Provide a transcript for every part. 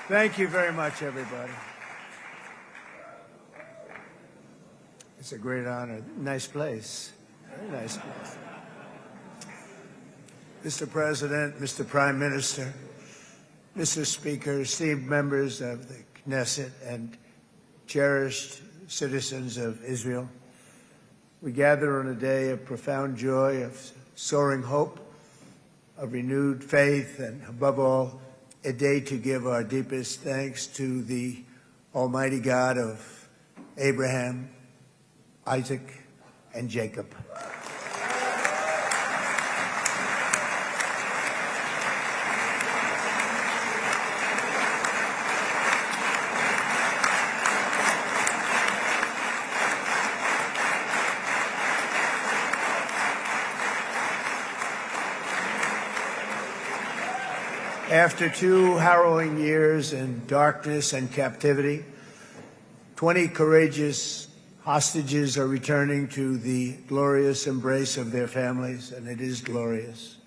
Thank you very much, everybody. It's a great honor. Nice place. Very nice place. Mr. President, Mr. Prime Minister, Mr. Speaker, esteemed members of the Knesset, and cherished citizens of Israel, we gather on a day of profound joy, of soaring hope, of renewed faith, and above all, a day to give our deepest thanks to the Almighty God of Abraham, Isaac, and Jacob. After 2 harrowing years in darkness and captivity, 20 courageous hostages are returning to the glorious embrace of their families, and it is glorious.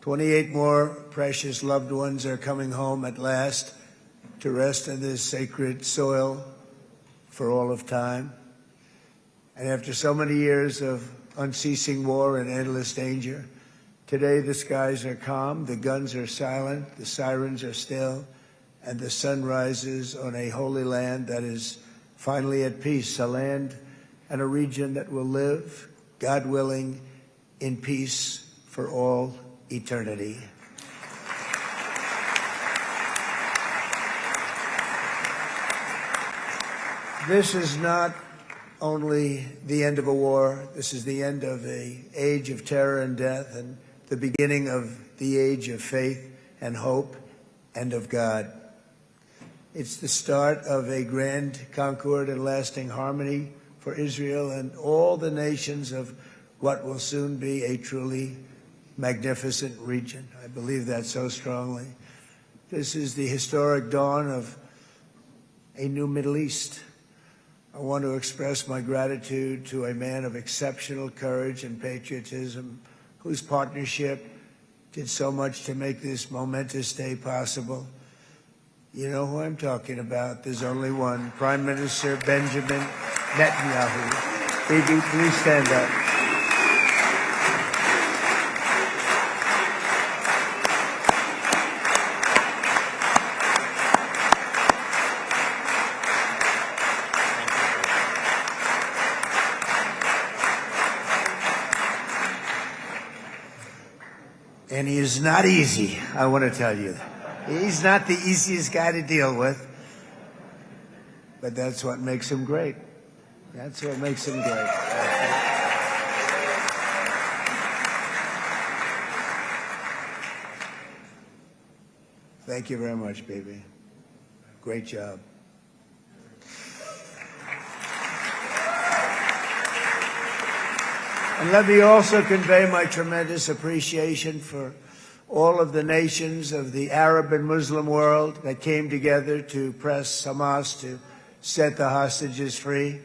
28 more precious loved ones are coming home at last to rest in this sacred soil for all of time. And after so many years of unceasing war and endless danger, today the skies are calm, the guns are silent, the sirens are still, and the sun rises on a holy land that is finally at peace, a land and a region that will live, God willing, in peace for all eternity. This is not only the end of a war, this is the end of an age of terror and death, and the beginning of the age of faith and hope and of God. It's the start of a grand concord and lasting harmony for Israel and all the nations of what will soon be a truly magnificent region. I believe that so strongly. This is the historic dawn of a new Middle East. I want to express my gratitude to a man of exceptional courage and patriotism, whose partnership did so much to make this momentous day possible. You know who I'm talking about. There's only one, Prime Minister Benjamin Netanyahu. Bibi, please stand up. And he is not easy, I want to tell you. He's not the easiest guy to deal with, but that's what makes him great. That's what makes him great. Thank you very much, baby. Great job. And let me also convey my tremendous appreciation for all of the nations of the Arab and Muslim world that came together to press Hamas to set the hostages free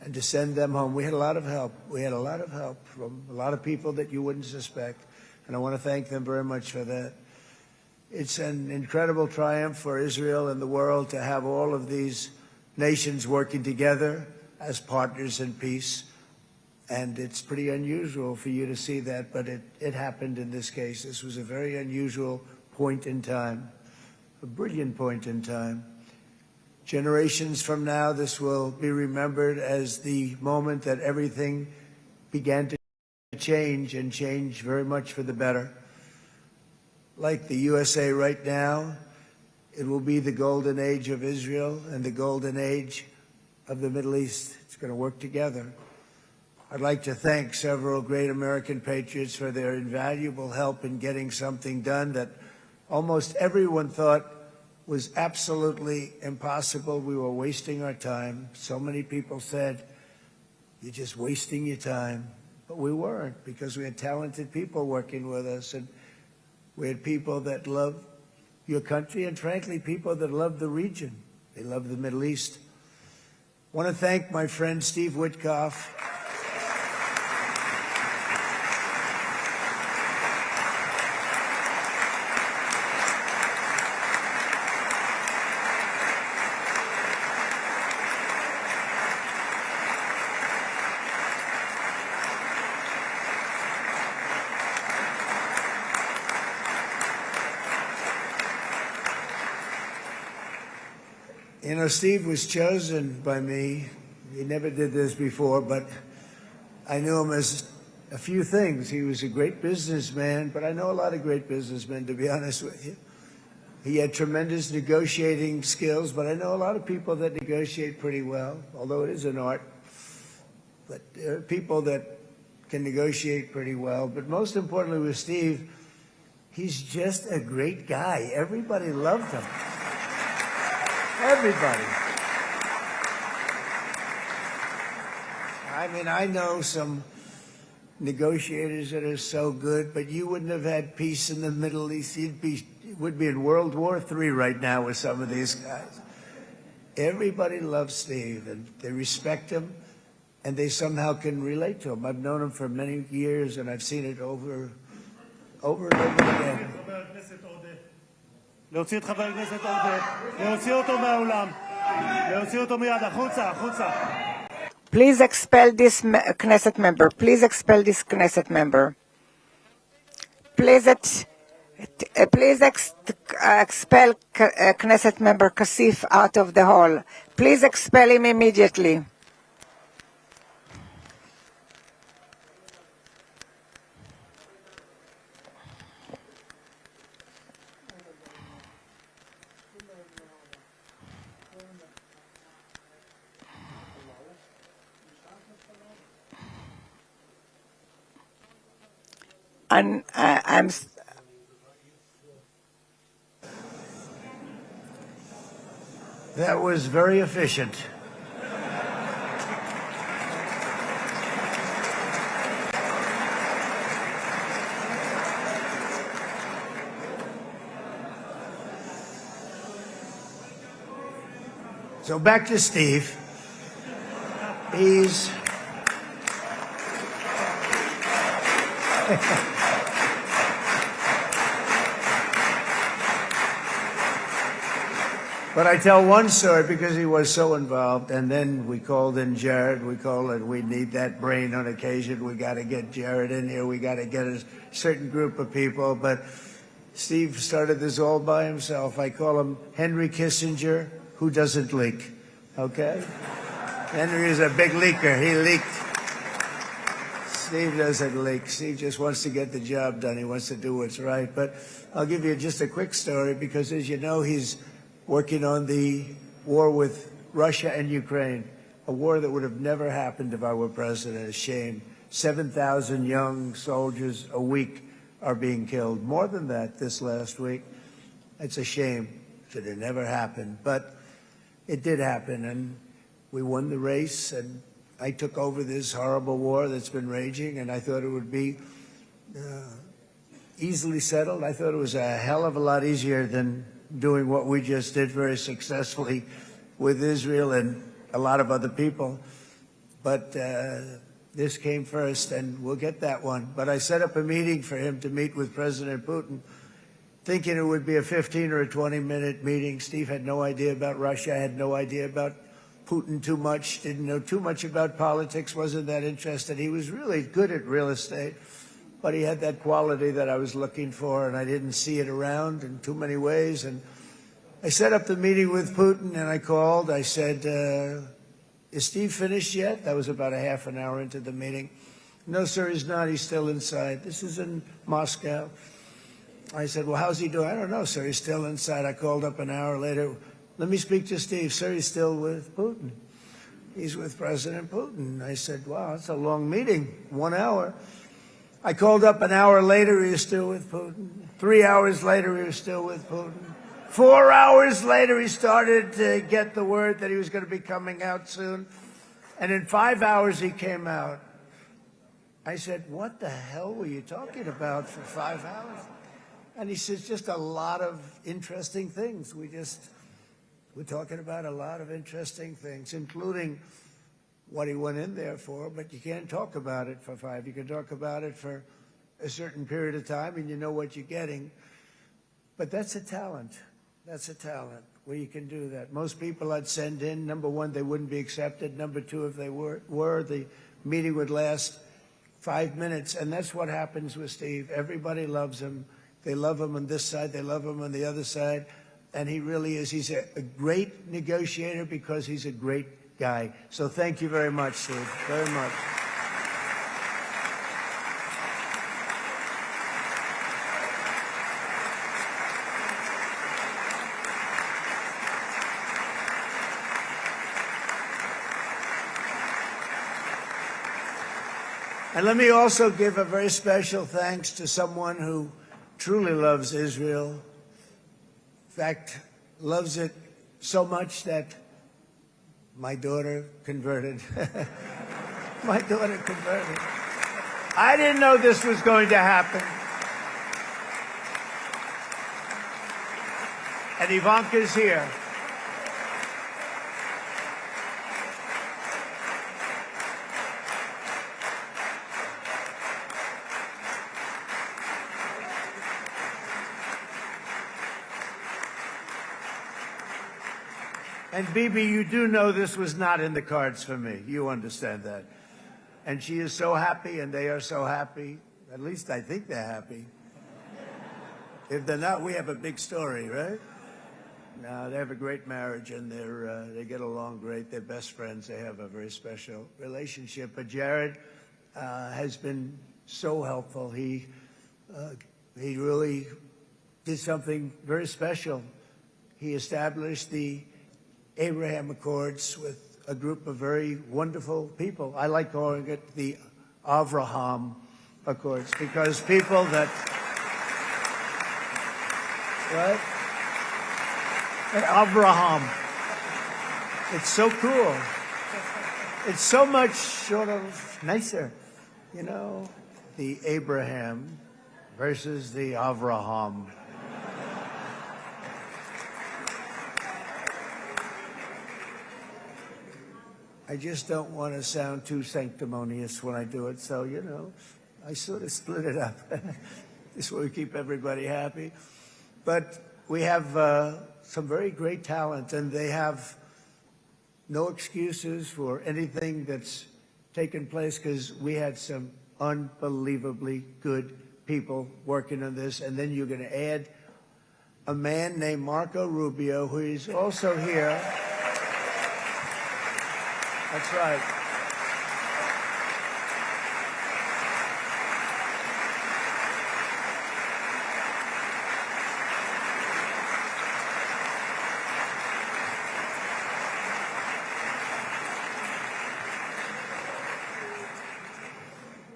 and to send them home. We had a lot of help. We had a lot of help from a lot of people that you wouldn't suspect, and I want to thank them very much for that. It's an incredible triumph for Israel and the world to have all of these nations working together as partners in peace. And it's pretty unusual for you to see that, but it happened in this case. This was a very unusual point in time, a brilliant point in time. Generations from now, this will be remembered as the moment that everything began to change, and change very much for the better. Like the USA right now, it will be the golden age of Israel and the golden age of the Middle East. It's going to work together. I'd like to thank several great American patriots for their invaluable help in getting something done that almost everyone thought was absolutely impossible. We were wasting our time. So many people said, "You're just wasting your time." But we weren't, because we had talented people working with us, and we had people that love your country, and frankly, people that love the region. They love the Middle East. I want to thank my friend Steve Witkoff. You know, Steve was chosen by me. He never did this before, but I knew him as a few things. He was a great businessman, but I know a lot of great businessmen, to be honest with you. He had tremendous negotiating skills, but I know a lot of people that negotiate pretty well, although it is an art. But there are people that can negotiate pretty well. But most importantly with Steve, he's just a great guy. Everybody loved him. Everybody. I mean, I know some negotiators that are so good, but you wouldn't have had peace in the Middle East. You would be in World War III right now with some of these guys. Everybody loves Steve, and they respect him, and they somehow can relate to him. I've known him for many years, and I've seen it over and over again. להוציא את חבר הכנסת עודה, להוציא אותו מהאולם, להוציא אותו מיד, החוצה, החוצה. Please expel this Knesset member. Please expel this Knesset member. Please expel Knesset member Kasif out of the hall. Please expel him immediately. And That was very efficient. So back to Steve. He's But I tell one story because he was so involved, and then we called in Jared. We need that brain on occasion. We got to get Jared in here. We got to get a certain group of people. But Steve started this all by himself. I call him Henry Kissinger, who doesn't leak. Okay? Henry is a big leaker. He leaked. Steve doesn't leak. Steve just wants to get the job done. He wants to do what's right. But I'll give you just a quick story because, as you know, he's working on the war with Russia and Ukraine, a war that would have never happened if I were president. A shame. 7,000 young soldiers a week are being killed. More than that this last week. It's a shame. Should have never happened. But it did happen, and we won the race, and I took over this horrible war that's been raging, and I thought it would be easily settled. I thought it was a hell of a lot easier than doing what we just did very successfully with Israel and a lot of other people. But this came first, and we'll get that one. But I set up a meeting for him to meet with President Putin, thinking it would be a 15 or a 20-minute meeting. Steve had no idea about Russia, had no idea about Putin too much, didn't know too much about politics, wasn't that interested. He was really good at real estate, but he had that quality that I was looking for, and I didn't see it around in too many ways. And I set up the meeting with Putin, and I called. I said, is Steve finished yet? That was about a half an hour into the meeting. No, sir, he's not. He's still inside. This is in Moscow. I said, well, how's he doing? I don't know, sir. He's still inside. I called up an hour later. Let me speak to Steve. Sir, he's still with Putin. He's with President Putin. I said, wow, that's a long meeting, 1 hour. I called up an hour later, he was still with Putin. 3 hours later, he was still with Putin. 4 hours later, he started to get the word that he was going to be coming out soon. And in 5 hours, he came out. I said, what the hell were you talking about for 5 hours? And he says, just a lot of interesting things. We're talking about a lot of interesting things, including what he went in there for, but you can't talk about it for 5. You can talk about it for a certain period of time, and you know what you're getting. But that's a talent. That's a talent, where you can do that. Most people I'd send in, number one, they wouldn't be accepted. Number two, if they were, the meeting would last 5 minutes, and that's what happens with Steve. Everybody loves him. They love him on this side. They love him on the other side. and he really is. He's a great negotiator because he's a great guy. So thank you very much, Steve, very much. And let me also give a very special thanks to someone who truly loves Israel. In fact, loves it so much that my daughter converted. My daughter converted. I didn't know this was going to happen. And Ivanka's here. And Bibi, you do know this was not in the cards for me. You understand that. And she is so happy, and they are so happy. At least I think they're happy. If they're not, we have a big story, right? No, they have a great marriage, and they get along great. They're best friends. They have a very special relationship. But Jared has been so helpful. He really did something very special. He established the Abraham Accords with a group of very wonderful people. I like calling it the Avraham Accords because people that, right? Avraham. It's so cool. It's so much sort of nicer, you know, the Abraham versus the Avraham. I just don't want to sound too sanctimonious when I do it, so, you know, I sort of split it up. This way we keep everybody happy. But we have some very great talent, and they have no excuses for anything that's taken place because we had some unbelievably good people working on this. And then you're going to add a man named Marco Rubio, who is also here. That's right.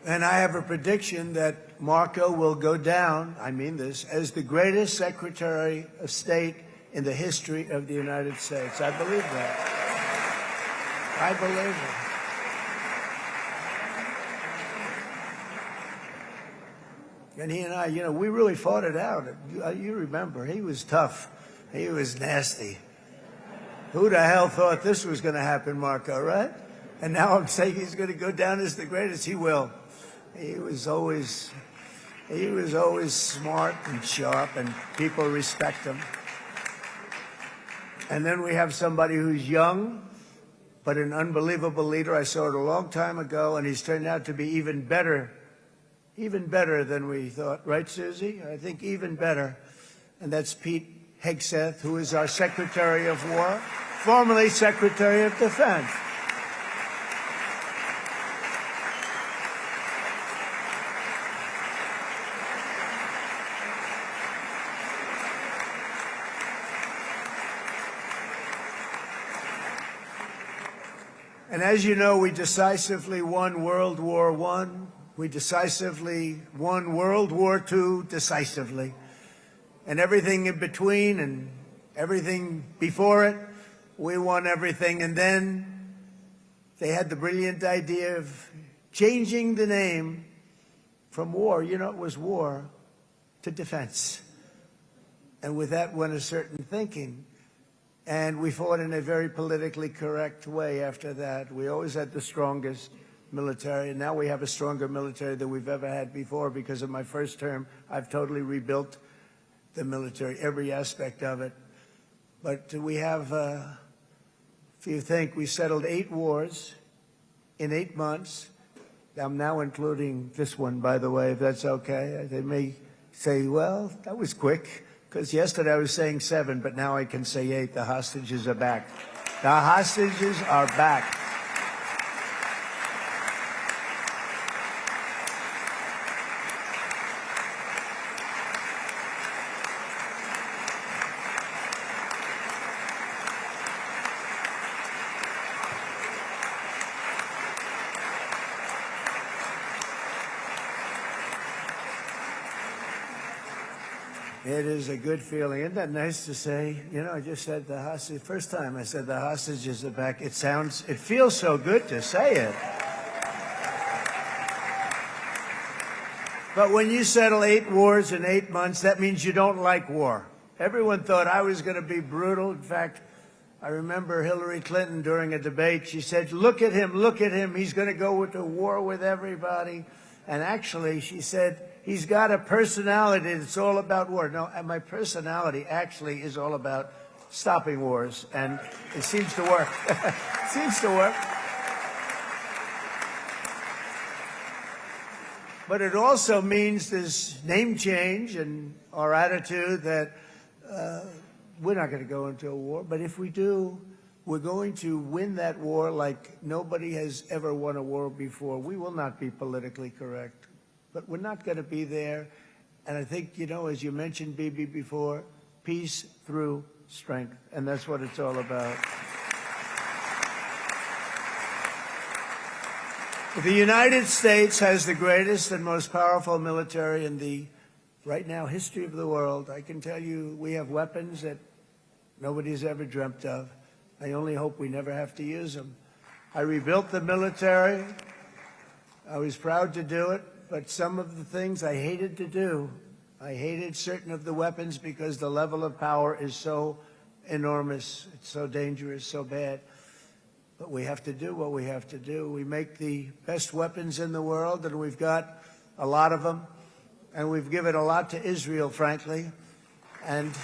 And I have a prediction that Marco will go down, I mean this, as the greatest Secretary of State in the history of the United States. I believe that. I believe it. And he and I, you know, we really fought it out. You remember, he was tough. He was nasty. Who the hell thought this was going to happen, Marco, right? And now I'm saying he's going to go down as the greatest. He will. He was always smart and sharp, and people respect him. And then we have somebody who's young, but an unbelievable leader. I saw it a long time ago, and he's turned out to be even better than we thought. Right, Susie? I think even better. And that's Pete Hegseth, who is our Secretary of War, formerly Secretary of Defense. And as you know, we decisively won World War I. We decisively won World War II decisively. And everything in between and everything before it, we won everything. And then they had the brilliant idea of changing the name from war, you know, it was war, to defense. And with that went a certain thinking. And we fought in a very politically correct way after that. We always had the strongest military, and now we have a stronger military than we've ever had before because of my first term. I've totally rebuilt the military, every aspect of it. But we have, if you think, we settled 8 wars in 8 months. I'm now including this one, by the way, if that's okay. They may say, well, that was quick, Because yesterday I was saying 7, but now I can say 8. The hostages are back. The hostages are back. It is a good feeling. Isn't that nice to say? You know, I just said the hostage. First time I said the hostages are back. It feels so good to say it. But when you settle 8 wars in 8 months, that means you don't like war. Everyone thought I was going to be brutal. In fact, I remember Hillary Clinton during a debate, she said, look at him, he's going to go into war with everybody. And actually, she said, he's got a personality that's all about war. No, and my personality actually is all about stopping wars, and it seems to work. It seems to work. But it also means this name change and our attitude that we're not going to go into a war, but if we do, we're going to win that war like nobody has ever won a war before. We will not be politically correct, but we're not going to be there. And I think, you know, as you mentioned, Bibi, before, peace through strength, and that's what it's all about. The United States has the greatest and most powerful military in the, right now, history of the world. I can tell you we have weapons that nobody's ever dreamt of. I only hope we never have to use them. I rebuilt the military. I was proud to do it, but some of the things I hated to do. I hated certain of the weapons because the level of power is so enormous. It's so dangerous, so bad. But we have to do what we have to do. We make the best weapons in the world, and we've got a lot of them. And we've given a lot to Israel, frankly. And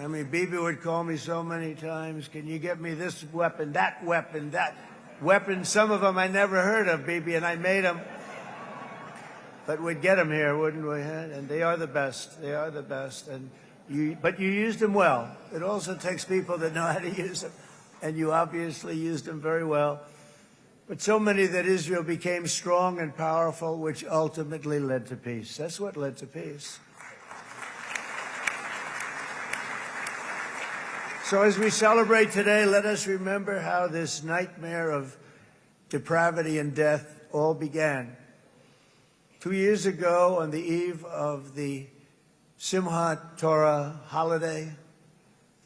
I mean, Bibi would call me so many times, can you get me this weapon, that weapon, that weapon? Some of them I never heard of, Bibi, and I made them. But we'd get them here, wouldn't we? And they are the best. They are the best. But you used them well. It also takes people that know how to use them. And you obviously used them very well. But so many that Israel became strong and powerful, which ultimately led to peace. That's what led to peace. So as we celebrate today, let us remember how this nightmare of depravity and death all began. 2 years ago, on the eve of the Simchat Torah holiday,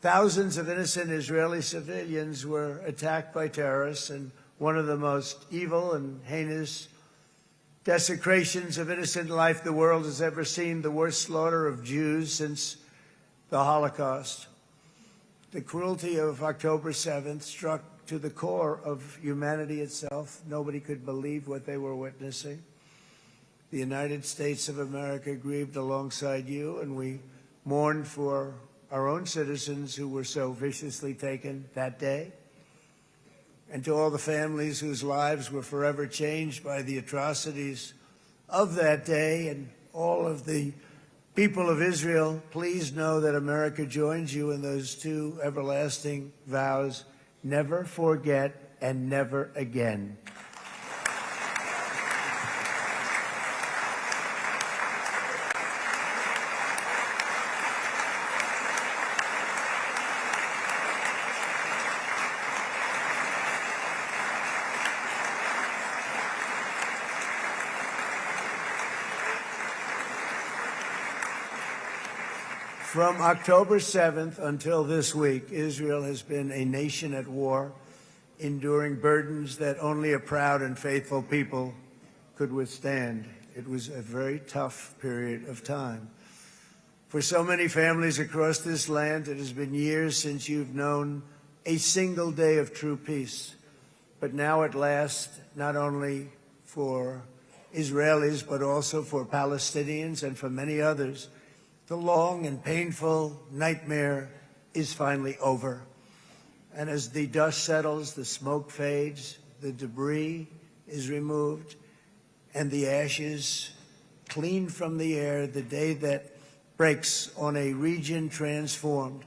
thousands of innocent Israeli civilians were attacked by terrorists, and one of the most evil and heinous desecrations of innocent life the world has ever seen, the worst slaughter of Jews since the Holocaust. The cruelty of October 7th struck to the core of humanity itself. Nobody could believe what they were witnessing. The United States of America grieved alongside you, and we mourned for our own citizens who were so viciously taken that day. And to all the families whose lives were forever changed by the atrocities of that day, and all of the people of Israel, please know that America joins you in those two everlasting vows: never forget and never again. From October 7th until this week, Israel has been a nation at war, enduring burdens that only a proud and faithful people could withstand. It was a very tough period of time. For so many families across this land, it has been years since you've known a single day of true peace. But now at last, not only for Israelis, but also for Palestinians and for many others. The long and painful nightmare is finally over. And as the dust settles, the smoke fades, the debris is removed, and the ashes cleaned from the air, the day that breaks on a region transformed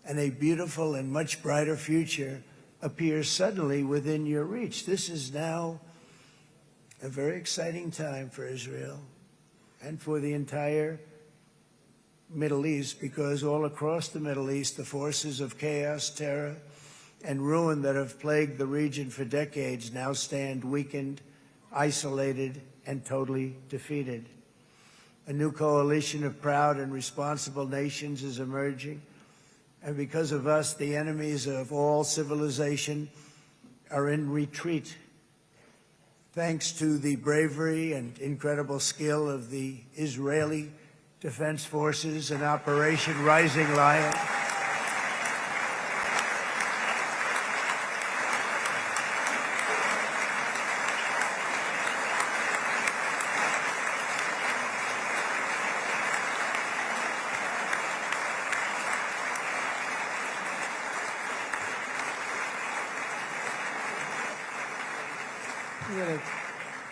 and a beautiful and much brighter future appears suddenly within your reach. This is now a very exciting time for Israel and for the entire Middle East, because all across the Middle East, the forces of chaos, terror, and ruin that have plagued the region for decades now stand weakened, isolated, and totally defeated. A new coalition of proud and responsible nations is emerging, and because of us, the enemies of all civilization are in retreat. Thanks to the bravery and incredible skill of the Israeli Defense Forces and Operation Rising Lion,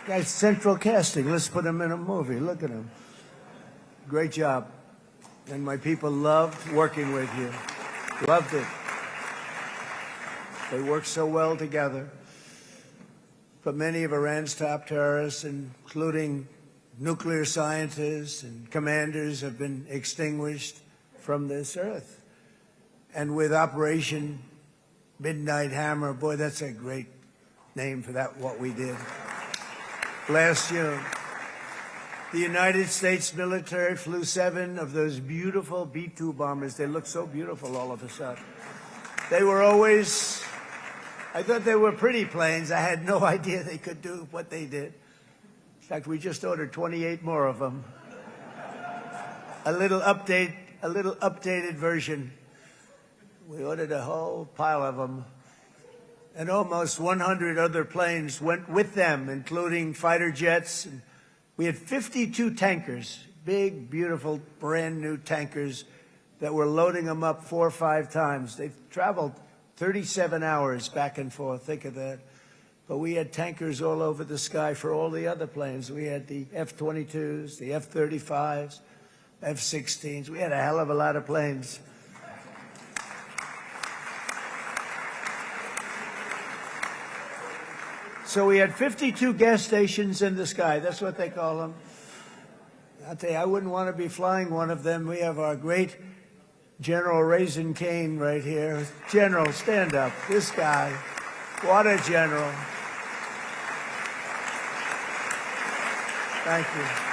guy's central casting. Let's put him in a movie. Look at him. Great job. And my people loved working with you. Loved it. They worked so well together. But many of Iran's top terrorists, including nuclear scientists and commanders, have been extinguished from this earth. And with Operation Midnight Hammer, boy, that's a great name for that, what we did. Last June, the United States military flew 7 of those beautiful B-2 bombers. They look so beautiful all of a sudden. They were always, I thought they were pretty planes. I had no idea they could do what they did. In fact, we just ordered 28 more of them. A little updated version. We ordered a whole pile of them. And almost 100 other planes went with them, including fighter jets. And we had 52 tankers, big, beautiful, brand new tankers that were loading them up 4 or 5 times. They traveled 37 hours back and forth. Think of that. But we had tankers all over the sky for all the other planes. We had the F-22s, the F-35s, F-16s. We had a hell of a lot of planes. So we had 52 gas stations in the sky. That's what they call them. I'll tell you, I wouldn't want to be flying one of them. We have our great General Raisin Cain right here. General, stand up. This guy. What a general. Thank you.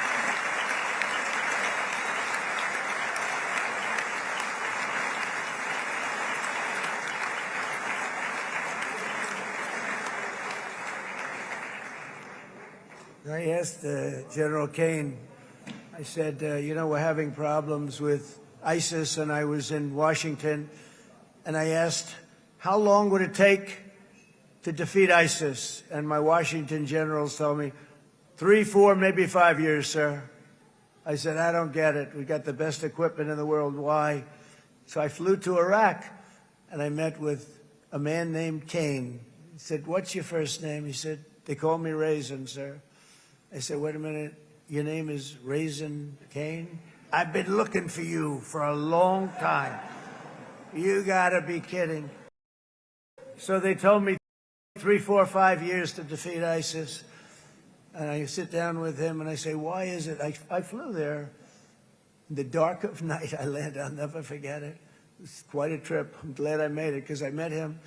I asked General Cain, I said, you know, we're having problems with ISIS, and I was in Washington, and I asked, how long would it take to defeat ISIS? And my Washington generals told me, 3, 4, maybe 5 years, sir. I said, I don't get it. We got the best equipment in the world. Why? So I flew to Iraq, and I met with a man named Cain. He said, what's your first name? He said, they call me Raisin, sir. I said, wait a minute, your name is Raisin Cain? I've been looking for you for a long time. You gotta be kidding. So they told me 3, 4, 5 years to defeat ISIS. And I sit down with him and I say, why is it? I flew there in the dark of night. I landed, I'll never forget it. It was quite a trip. I'm glad I made it because I met him.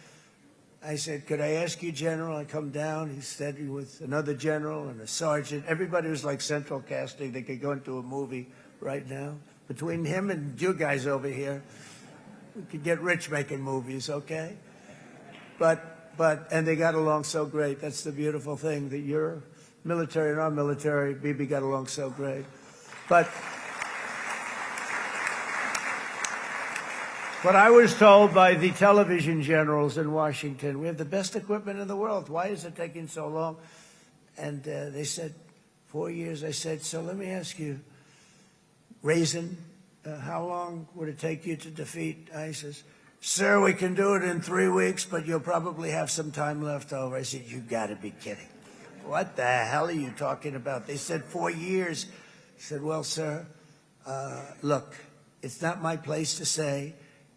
I said, could I ask you, General? I come down. He's standing with another general and a sergeant. Everybody was like central casting. They could go into a movie right now. Between him and you guys over here, we could get rich making movies, okay? And they got along so great. That's the beautiful thing, that your military and our military, Bibi, got along so great. But I was told by the television generals in Washington, we have the best equipment in the world. Why is it taking so long? And they said, 4 years. I said, so let me ask you, Raisin, how long would it take you to defeat ISIS? Sir, we can do it in 3 weeks, but you'll probably have some time left over. I said, you got to be kidding. What the hell are you talking about? They said 4 years. I said, well, sir, look, it's not my place to say,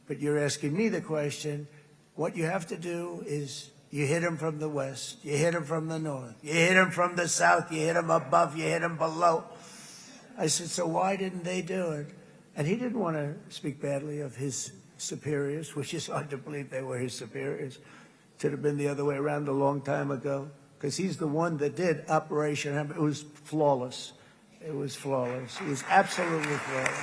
but you're asking me the question. What you have to do is you hit them from the west, you hit them from the north, you hit them from the south, you hit them above, you hit them below. I said, so why didn't they do it? And he didn't want to speak badly of his superiors, which is hard to believe they were his superiors. Should have been the other way around a long time ago, because he's the one that did Operation Hammer. It was flawless. It was flawless. It was absolutely flawless.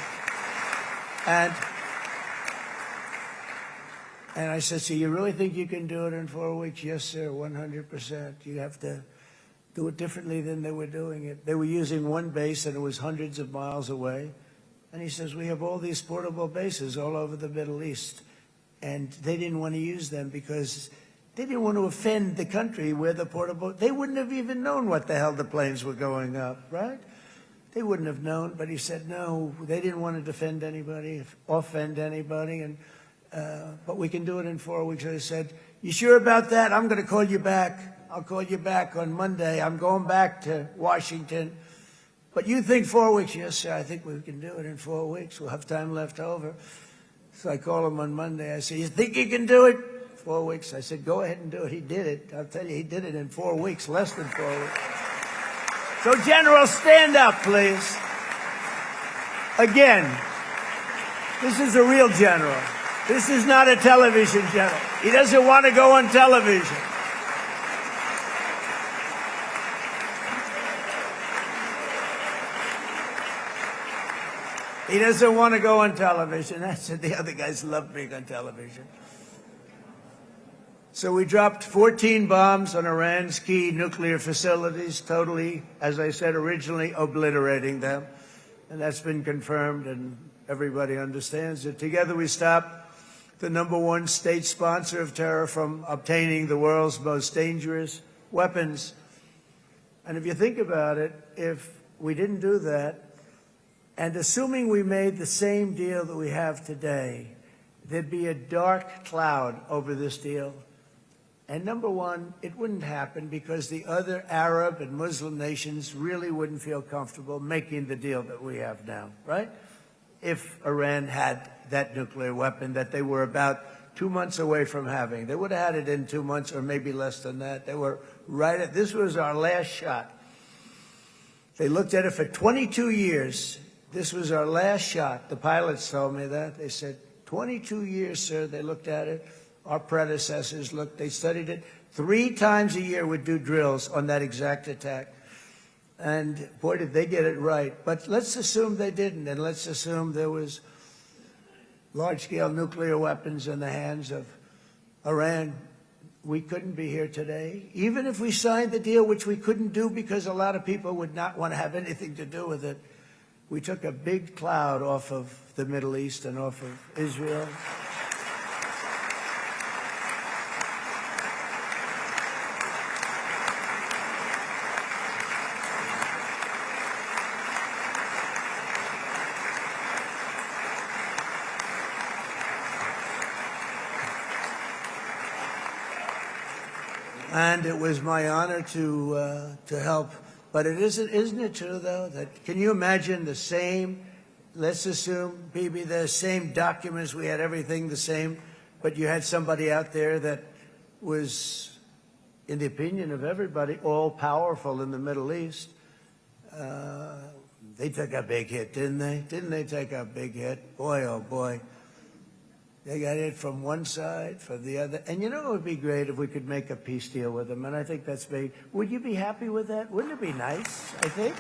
And I said, so you really think you can do it in 4 weeks? Yes, sir, 100%. You have to do it differently than they were doing it. They were using one base, and it was hundreds of miles away. And he says, we have all these portable bases all over the Middle East. And they didn't want to use them because they didn't want to offend the country where the portable... They wouldn't have even known what the hell the planes were going up, right? They wouldn't have known. But he said, no, they didn't want to defend anybody, offend anybody. And but we can do it in 4 weeks. I said, you sure about that? I'm going to call you back. I'll call you back on Monday. I'm going back to Washington. But you think 4 weeks? Yes, sir, I think we can do it in 4 weeks. We'll have time left over. So I call him on Monday. I said, you think you can do it? 4 weeks. I said, go ahead and do it. He did it. I'll tell you, he did it in 4 weeks, less than 4 weeks. So, General, stand up, please. Again, this is a real general. This is not a television general. He doesn't want to go on television. He doesn't want to go on television. I said the other guys love being on television. So we dropped 14 bombs on Iran's key nuclear facilities, totally, as I said originally, obliterating them. And that's been confirmed, and everybody understands it. Together we stopped the #1 state sponsor of terror from obtaining the world's most dangerous weapons. And if you think about it, if we didn't do that, and assuming we made the same deal that we have today, there'd be a dark cloud over this deal. And #1, it wouldn't happen because the other Arab and Muslim nations really wouldn't feel comfortable making the deal that we have now, right? If Iran had that nuclear weapon that they were about 2 months away from having. They would have had it in 2 months or maybe less than that. They were right at, this was our last shot. They looked at it for 22 years. This was our last shot. The pilots told me that. They said, 22 years, sir. They looked at it. Our predecessors looked, they studied it. 3 times a year would do drills on that exact attack. And boy, did they get it right. But let's assume they didn't, and let's assume there was large-scale nuclear weapons in the hands of Iran. We couldn't be here today. Even if we signed the deal, which we couldn't do because a lot of people would not want to have anything to do with it, we took a big cloud off of the Middle East and off of Israel. And it was my honor to help. But isn't it true, though, that can you imagine the same, let's assume, Bibi, the same documents, we had everything the same, but you had somebody out there that was, in the opinion of everybody, all-powerful in the Middle East. They took a big hit, didn't they? Didn't they take a big hit? Boy, oh boy. They got it from one side, from the other. And you know it would be great if we could make a peace deal with them, and I think that's big. Would you be happy with that? Wouldn't it be nice, I think?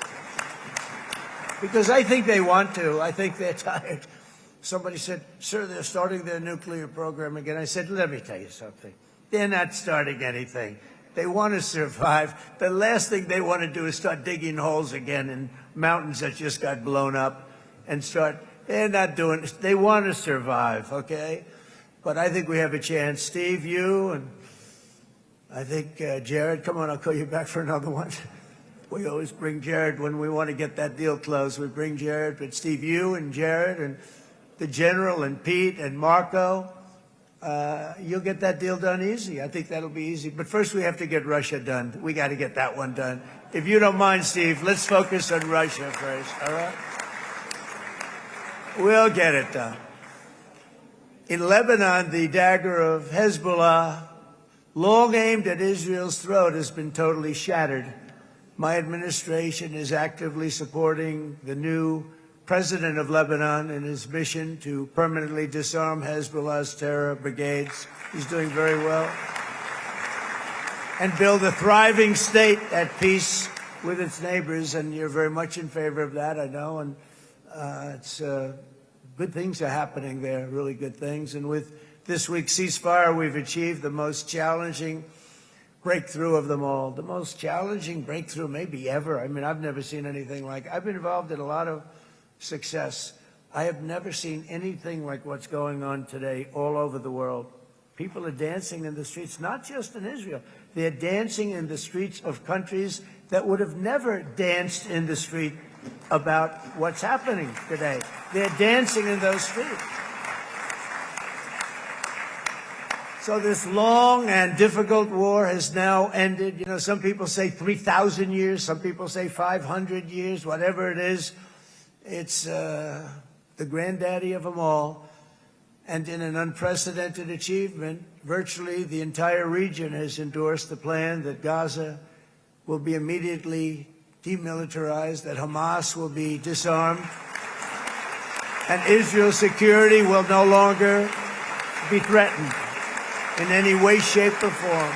Because I think they want to. I think they're tired. Somebody said, sir, they're starting their nuclear program again. I said, let me tell you something. They're not starting anything. They want to survive. The last thing they want to do is start digging holes again in mountains that just got blown up and start... They're not doing it. They want to survive, okay? But I think we have a chance. Steve, you, and I think Jared, come on, I'll call you back for another one. We always bring Jared when we want to get that deal closed. We bring Jared, but Steve, you and Jared and the General and Pete and Marco, you'll get that deal done easy. I think that'll be easy. But first we have to get Russia done. We got to get that one done. If you don't mind, Steve, let's focus on Russia first, all right? We'll get it done. In Lebanon, the dagger of Hezbollah, long aimed at Israel's throat, has been totally shattered. My administration is actively supporting the new president of Lebanon in his mission to permanently disarm Hezbollah's terror brigades. He's doing very well. And build a thriving state at peace with its neighbors. And you're very much in favor of that, I know. And it's good things are happening there, really good things. And with this week's ceasefire, we've achieved the most challenging breakthrough of them all, the most challenging breakthrough maybe ever. I mean, I've never seen anything like it. I've been involved in a lot of success. I have never seen anything like what's going on today all over the world. People are dancing in the streets, not just in Israel. They're dancing in the streets of countries that would have never danced in the street about what's happening today. They're dancing in those streets. So this long and difficult war has now ended. You know, some people say 3,000 years, some people say 500 years, whatever it is. It's the granddaddy of them all. And in an unprecedented achievement, virtually the entire region has endorsed the plan that Gaza will be immediately demilitarized, that Hamas will be disarmed, and Israel's security will no longer be threatened in any way, shape, or form.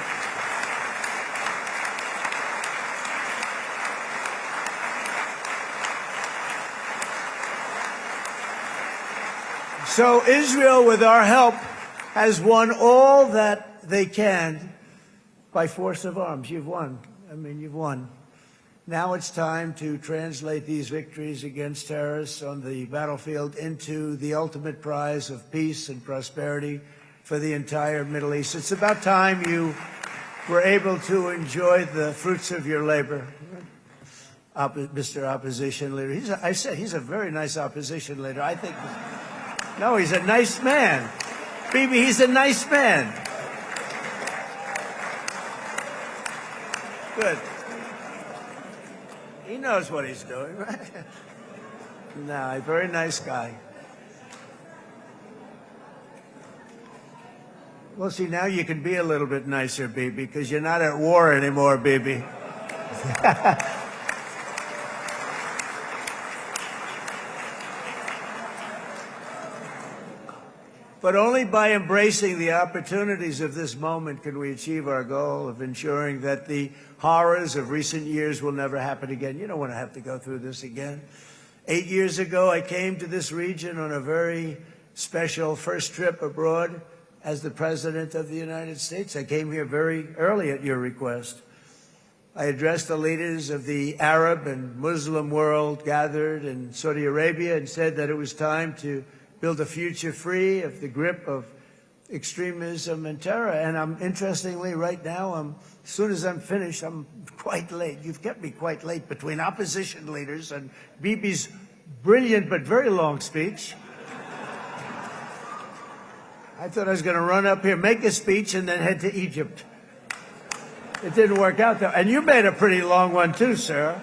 So Israel, with our help, has won all that they can by force of arms. You've won. I mean, you've won. Now it's time to translate these victories against terrorists on the battlefield into the ultimate prize of peace and prosperity for the entire Middle East. It's about time you were able to enjoy the fruits of your labor. Mr. Opposition Leader. I said he's a very nice opposition leader. I think, no, he's a nice man. Bibi, he's a nice man. Good. He knows what he's doing, right? No, a very nice guy. Well, see, now you can be a little bit nicer, Bibi, because you're not at war anymore, Bibi. But only by embracing the opportunities of this moment can we achieve our goal of ensuring that the horrors of recent years will never happen again. You don't want to have to go through this again. 8 years ago, I came to this region on a very special first trip abroad as the President of the United States. I came here very early at your request. I addressed the leaders of the Arab and Muslim world gathered in Saudi Arabia and said that it was time to build a future free of the grip of extremism and terror. And interestingly, right now, as soon as I'm finished, I'm quite late. You've kept me quite late between opposition leaders and Bibi's brilliant but very long speech. I thought I was going to run up here, make a speech, and then head to Egypt. It didn't work out, though. And you made a pretty long one, too, sir.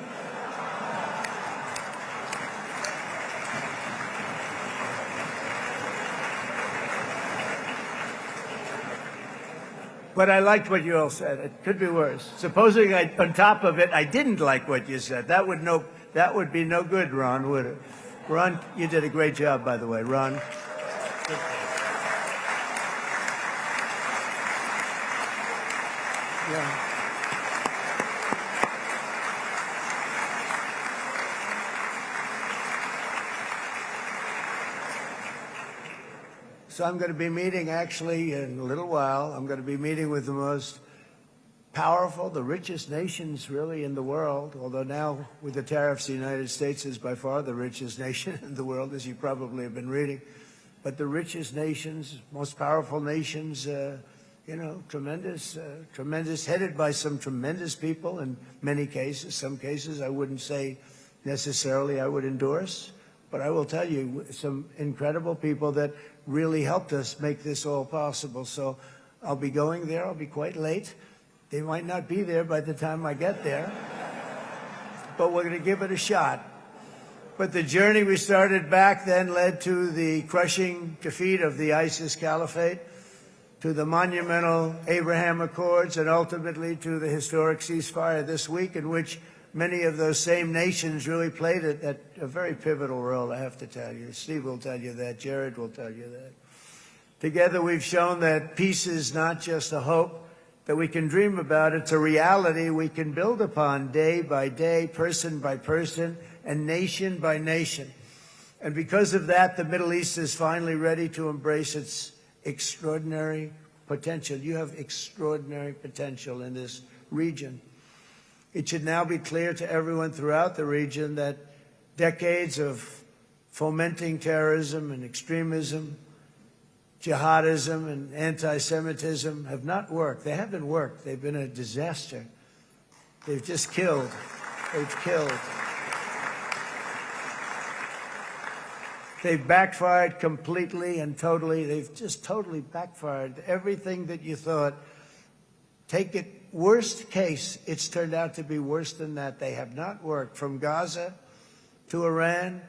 But I liked what you all said. It could be worse. Supposing on top of it, I didn't like what you said. That would be no good, Ron, would it? Ron, you did a great job, by the way, Ron. Yeah. So I'm going to be meeting, actually, in a little while, I'm going to be meeting with the most powerful, the richest nations, really, in the world, although now, with the tariffs, the United States is by far the richest nation in the world, as you probably have been reading. But the richest nations, most powerful nations tremendous, headed by some tremendous people in many cases. Some cases I wouldn't say necessarily I would endorse, but I will tell you some incredible people that really helped us make this all possible. So I'll be going there. I'll be quite late. They might not be there by the time I get there, but we're going to give it a shot. But the journey we started back then led to the crushing defeat of the ISIS caliphate, to the monumental Abraham Accords, and ultimately to the historic ceasefire this week, in which many of those same nations really played a very pivotal role, I have to tell you. Steve will tell you that. Jared will tell you that. Together we've shown that peace is not just a hope that we can dream about. It's a reality we can build upon day by day, person by person, and nation by nation. And because of that, the Middle East is finally ready to embrace its extraordinary potential. You have extraordinary potential in this region. It should now be clear to everyone throughout the region that decades of fomenting terrorism and extremism, jihadism and anti-Semitism have not worked. They haven't worked. They've been a disaster. They've just killed. They've killed. They've backfired completely and totally. They've just totally backfired. Everything that you thought, take it worst case, it's turned out to be worse than that. They have not worked. From Gaza to Iran,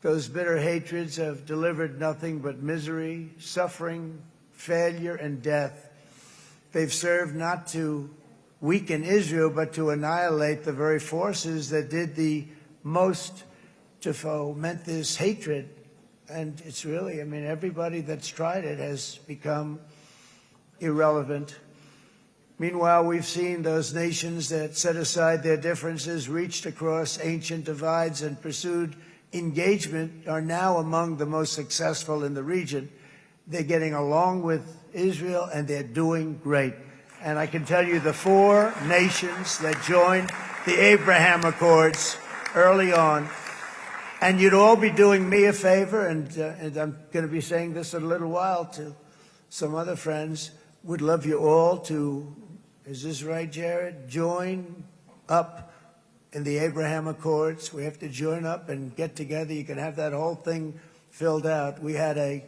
those bitter hatreds have delivered nothing but misery, suffering, failure, and death. They've served not to weaken Israel, but to annihilate the very forces that did the most to foment this hatred. And it's really, I mean, everybody that's tried it has become irrelevant. Meanwhile, we've seen those nations that set aside their differences, reached across ancient divides, and pursued engagement are now among the most successful in the region. They're getting along with Israel, and they're doing great. And I can tell you the 4 nations that joined the Abraham Accords early on, and you'd all be doing me a favor, and I'm going to be saying this in a little while to some other friends, would love you all to, is this right, Jared? Join up in the Abraham Accords. We have to join up and get together. You can have that whole thing filled out. We had a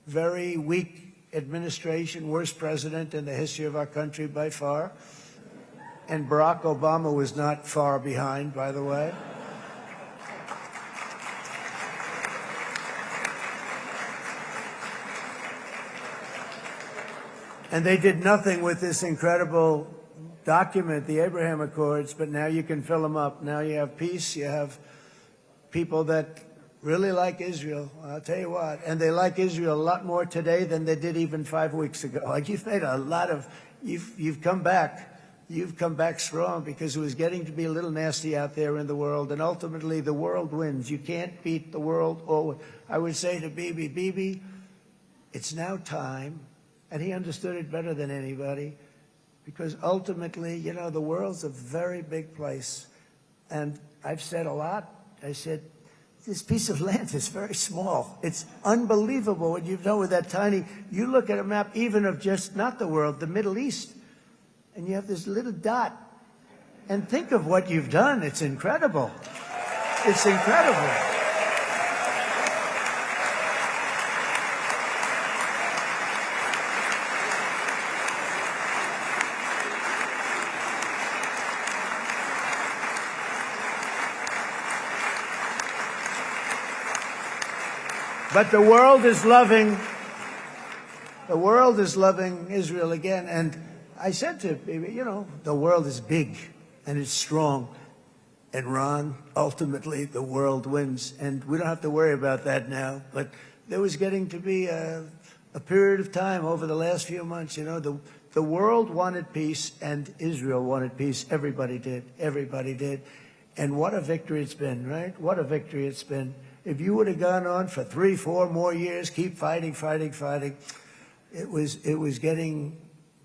very weak administration, worst president in the history of our country by far. And Barack Obama was not far behind, by the way. And they did nothing with this incredible document, the Abraham Accords, but now you can fill them up. Now you have peace. You have people that really like Israel. I'll tell you what. And they like Israel a lot more today than they did even 5 weeks ago. Like, you've made a lot of, you've come back. You've come back strong, because it was getting to be a little nasty out there in the world. And ultimately, the world wins. You can't beat the world always. I would say to Bibi, it's now time. And he understood it better than anybody, because ultimately, you know, the world's a very big place. And I've said a lot. I said, this piece of land is very small. It's unbelievable what you've done with that tiny, you look at a map even of just not the world, the Middle East, and you have this little dot. And think of what you've done. It's incredible. It's incredible. But the world is loving Israel again. And I said to Bibi, you know, the world is big and it's strong. And Ron, ultimately, the world wins. And we don't have to worry about that now. But there was getting to be a period of time over the last few months, you know, the world wanted peace and Israel wanted peace. Everybody did. Everybody did. And what a victory it's been, right? What a victory it's been. If you would have gone on for 3-4 more years, keep fighting, it was getting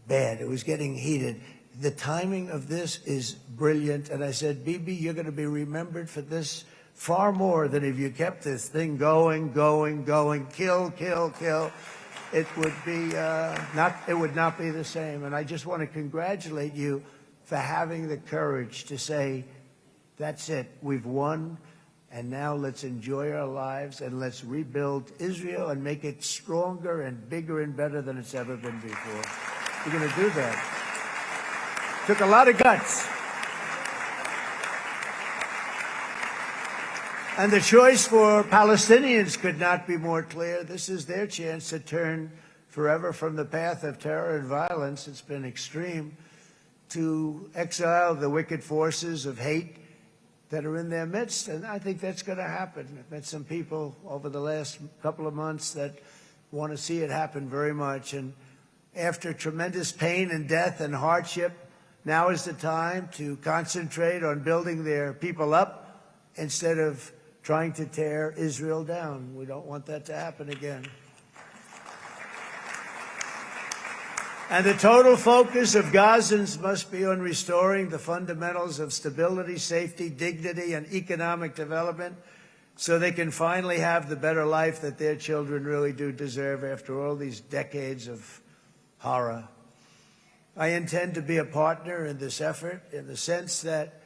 bad. It was getting heated. The timing of this is brilliant. And I said, Bibi, you're going to be remembered for this far more than if you kept this thing going, kill. it would not be the same. And I just want to congratulate you for having the courage to say, that's it, we've won, and now let's enjoy our lives and let's rebuild Israel and make it stronger and bigger and better than it's ever been before. We're going to do that. Took a lot of guts. And the choice for Palestinians could not be more clear. This is their chance to turn forever from the path of terror and violence. It's been extreme, to exile the wicked forces of hate that are in their midst. And I think that's going to happen. I've met some people over the last couple of months that want to see it happen very much. And after tremendous pain and death and hardship, now is the time to concentrate on building their people up instead of trying to tear Israel down. We don't want that to happen again. And the total focus of Gazans must be on restoring the fundamentals of stability, safety, dignity, and economic development so they can finally have the better life that their children really do deserve after all these decades of horror. I intend to be a partner in this effort in the sense that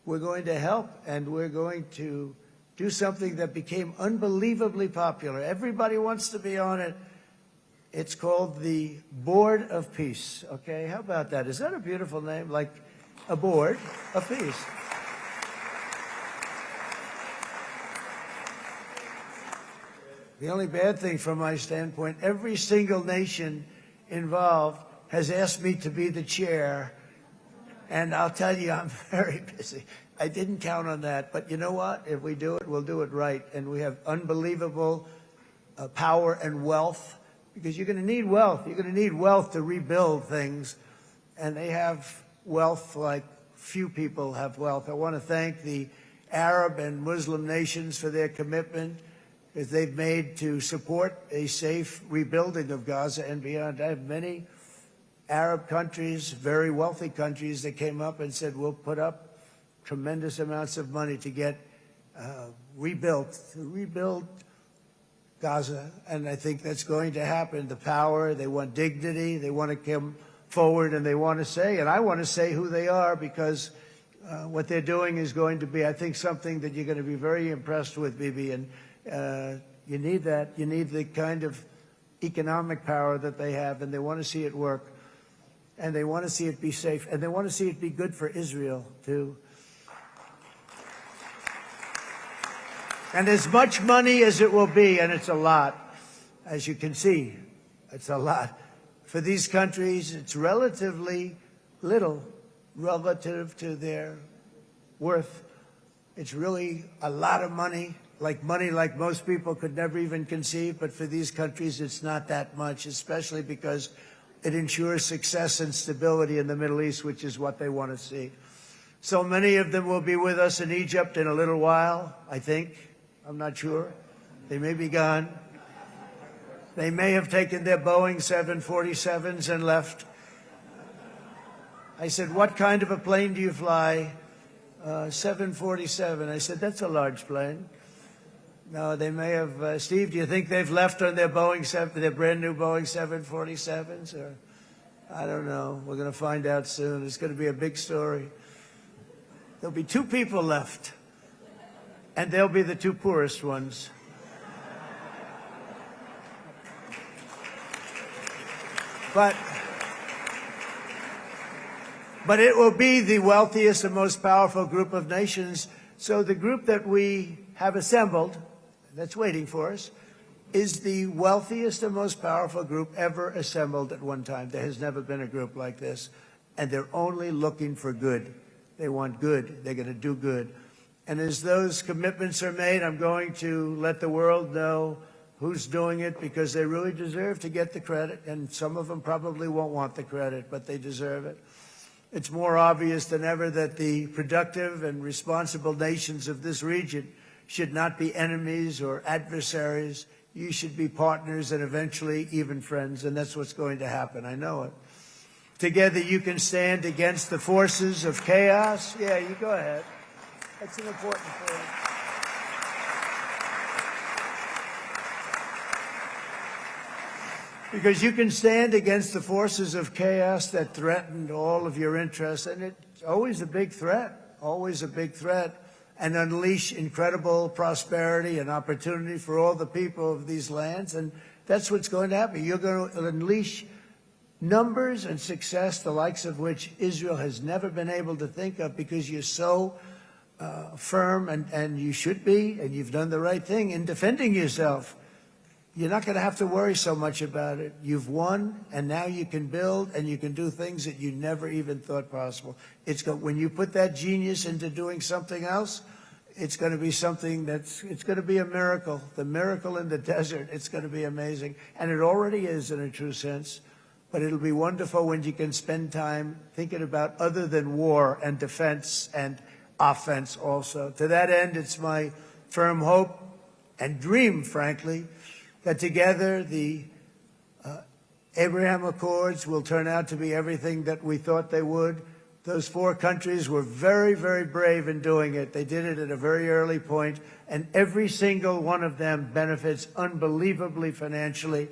we're going to help and we're going to do something that became unbelievably popular. Everybody wants to be on it. It's called the Board of Peace, okay? How about that? Is that a beautiful name? Like a board of peace. The only bad thing from my standpoint, every single nation involved has asked me to be the chair, and I'll tell you, I'm very busy. I didn't count on that, but you know what? If we do it, we'll do it right. And we have unbelievable power and wealth, because you're going to need wealth. You're going to need wealth to rebuild things, and they have wealth like few people have wealth. I want to thank the Arab and Muslim nations for their commitment that they've made to support a safe rebuilding of Gaza and beyond. I have many Arab countries, very wealthy countries, that came up and said, we'll put up tremendous amounts of money to get rebuild Gaza, and I think that's going to happen. The power, they want dignity, they want to come forward, and they want to say, and I want to say who they are, because what they're doing is going to be, I think, something that you're going to be very impressed with, Bibi, and you need that. You need the kind of economic power that they have, and they want to see it work, and they want to see it be safe, and they want to see it be good for Israel, too. And as much money as it will be, and it's a lot, as you can see, it's a lot. For these countries, it's relatively little relative to their worth. It's really a lot of money like most people could never even conceive, but for these countries, it's not that much, especially because it ensures success and stability in the Middle East, which is what they want to see. So many of them will be with us in Egypt in a little while, I think. I'm not sure. They may be gone. They may have taken their Boeing 747s and left. I said, what kind of a plane do you fly? 747. I said, that's a large plane. No, they may have. Steve, do you think they've left on their their brand new Boeing 747s? Or I don't know. We're going to find out soon. It's going to be a big story. There'll be 2 people left, and they'll be the 2 poorest ones. But it will be the wealthiest and most powerful group of nations. So the group that we have assembled, that's waiting for us, is the wealthiest and most powerful group ever assembled at one time. There has never been a group like this. And they're only looking for good. They want good. They're going to do good. And as those commitments are made, I'm going to let the world know who's doing it, because they really deserve to get the credit. And some of them probably won't want the credit, but they deserve it. It's more obvious than ever that the productive and responsible nations of this region should not be enemies or adversaries. You should be partners and eventually even friends, and that's what's going to happen. I know it. Together you can stand against the forces of chaos. Yeah, you go ahead. That's an important point. Because you can stand against the forces of chaos that threatened all of your interests, and it's always a big threat, and unleash incredible prosperity and opportunity for all the people of these lands, and that's what's going to happen. You're going to unleash numbers and success, the likes of which Israel has never been able to think of, because you're so firm, and you should be, and you've done the right thing in defending yourself. You're not going to have to worry so much about it. You've won, and now you can build, and you can do things that you never even thought possible. When you put that genius into doing something else, it's going to be something it's going to be a miracle. The miracle in the desert, it's going to be amazing. And it already is in a true sense. But it'll be wonderful when you can spend time thinking about other than war and defense and offense also. To that end, it's my firm hope and dream, frankly, that together the Abraham Accords will turn out to be everything that we thought they would. Those 4 countries were very, very brave in doing it. They did it at a very early point, and every single one of them benefits unbelievably financially.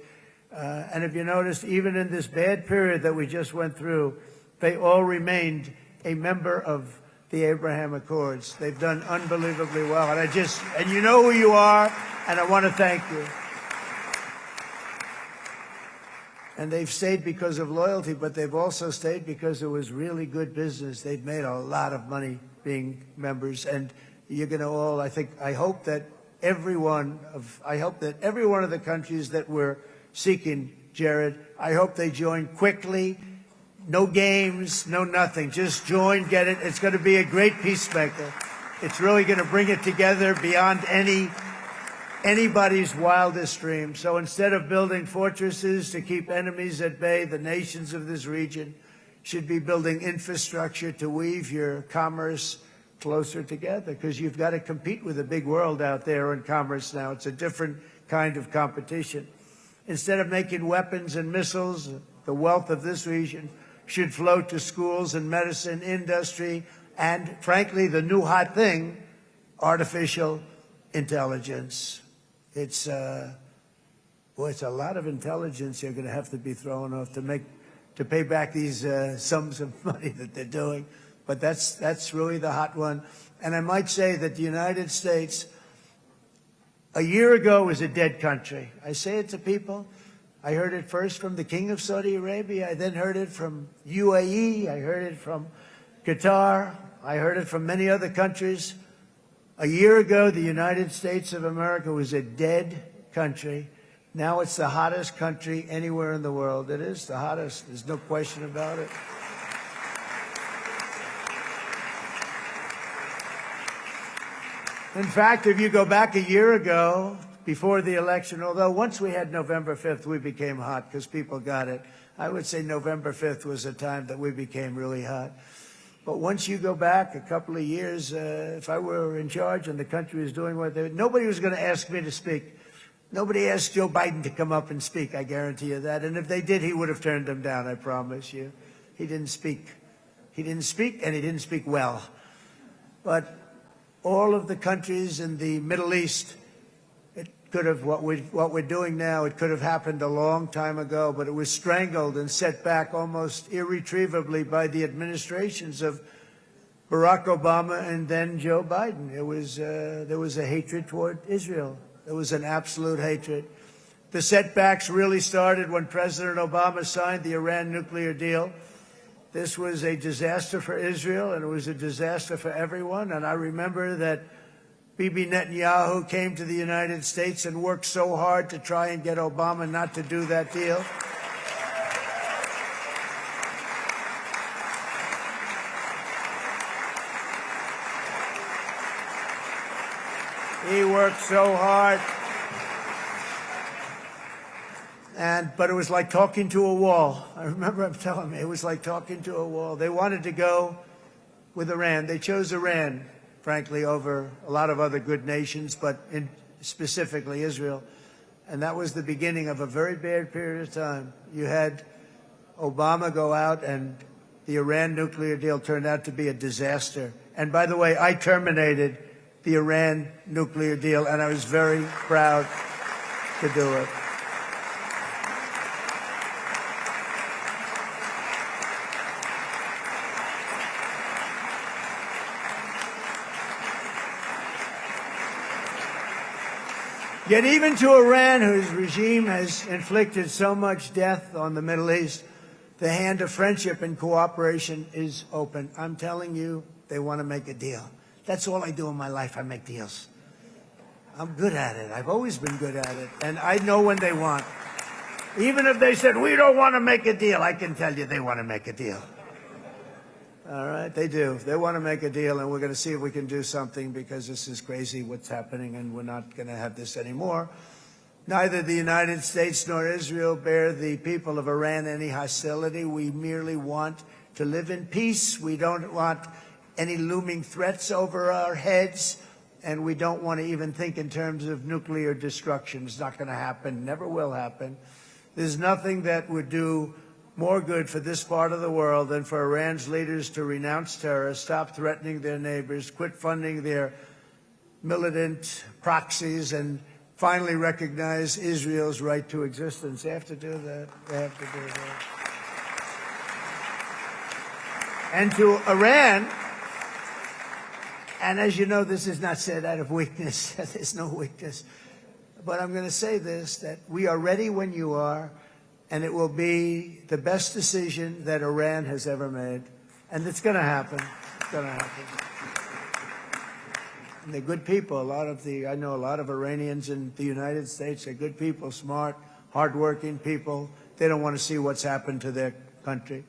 And if you noticed, even in this bad period that we just went through, they all remained a member of the Abraham Accords. They've done unbelievably well. And you know who you are, and I want to thank you. And they've stayed because of loyalty, but they've also stayed because it was really good business. They've made a lot of money being members, and you're going to all, I hope that every one of the countries that we're seeking, Jared, I hope they join quickly. No games, no nothing. Just join, get it. It's going to be a great peacemaker. It's really going to bring it together beyond anybody's wildest dream. So instead of building fortresses to keep enemies at bay, the nations of this region should be building infrastructure to weave your commerce closer together, because you've got to compete with the big world out there in commerce now. It's a different kind of competition. Instead of making weapons and missiles, the wealth of this region should flow to schools and medicine, industry, and, frankly, the new hot thing, artificial intelligence. It's a lot of intelligence you're going to have to be throwing off to pay back these sums of money that they're doing. But that's really the hot one. And I might say that the United States, a year ago, was a dead country. I say it to people. I heard it first from the King of Saudi Arabia. I then heard it from UAE. I heard it from Qatar. I heard it from many other countries. A year ago, the United States of America was a dead country. Now it's the hottest country anywhere in the world. It is the hottest. There's no question about it. In fact, if you go back a year ago, before the election, although once we had November 5th, we became hot because people got it. I would say November 5th was a time that we became really hot. But once you go back a couple of years, if I were in charge and the country was doing what they were, nobody was going to ask me to speak. Nobody asked Joe Biden to come up and speak, I guarantee you that. And if they did, he would have turned them down, I promise you. He didn't speak. He didn't speak, and he didn't speak well. But all of the countries in the Middle East, it could have, what we're doing now, it could have happened a long time ago, but it was strangled and set back almost irretrievably by the administrations of Barack Obama and then Joe Biden. There was a hatred toward Israel. There was an absolute hatred. The setbacks really started when President Obama signed the Iran nuclear deal. This was a disaster for Israel, and it was a disaster for everyone. And I remember that Bibi Netanyahu came to the United States and worked so hard to try and get Obama not to do that deal. He worked so hard. But it was like talking to a wall. I remember him telling me it was like talking to a wall. They wanted to go with Iran. They chose Iran, frankly, over a lot of other good nations, but specifically Israel. And that was the beginning of a very bad period of time. You had Obama go out, and the Iran nuclear deal turned out to be a disaster. And by the way, I terminated the Iran nuclear deal, and I was very proud to do it. Yet even to Iran, whose regime has inflicted so much death on the Middle East, the hand of friendship and cooperation is open. I'm telling you, they want to make a deal. That's all I do in my life. I make deals. I'm good at it. I've always been good at it. And I know when they want. Even if they said, we don't want to make a deal, I can tell you they want to make a deal. All right, they do. They want to make a deal, and we're going to see if we can do something, because this is crazy what's happening, and we're not going to have this anymore. Neither the United States nor Israel bear the people of Iran any hostility. We merely want to live in peace. We don't want any looming threats over our heads, and we don't want to even think in terms of nuclear destruction. It's not going to happen, never will happen. There's nothing that would do more good for this part of the world than for Iran's leaders to renounce terror, stop threatening their neighbors, quit funding their militant proxies, and finally recognize Israel's right to existence. They have to do that. They have to do that. And to Iran, and as you know, this is not said out of weakness. There's no weakness. But I'm going to say this, that we are ready when you are, and it will be the best decision that Iran has ever made. And it's going to happen. It's going to happen. And they're good people. I know a lot of Iranians in the United States. They're good people, smart, hardworking people. They don't want to see what's happened to their country.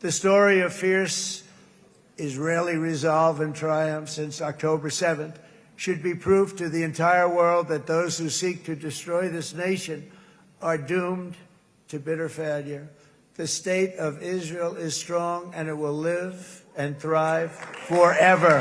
The story of fierce Israeli resolve and triumph since October 7th should be proof to the entire world that those who seek to destroy this nation are doomed to bitter failure. The state of Israel is strong, and it will live and thrive forever.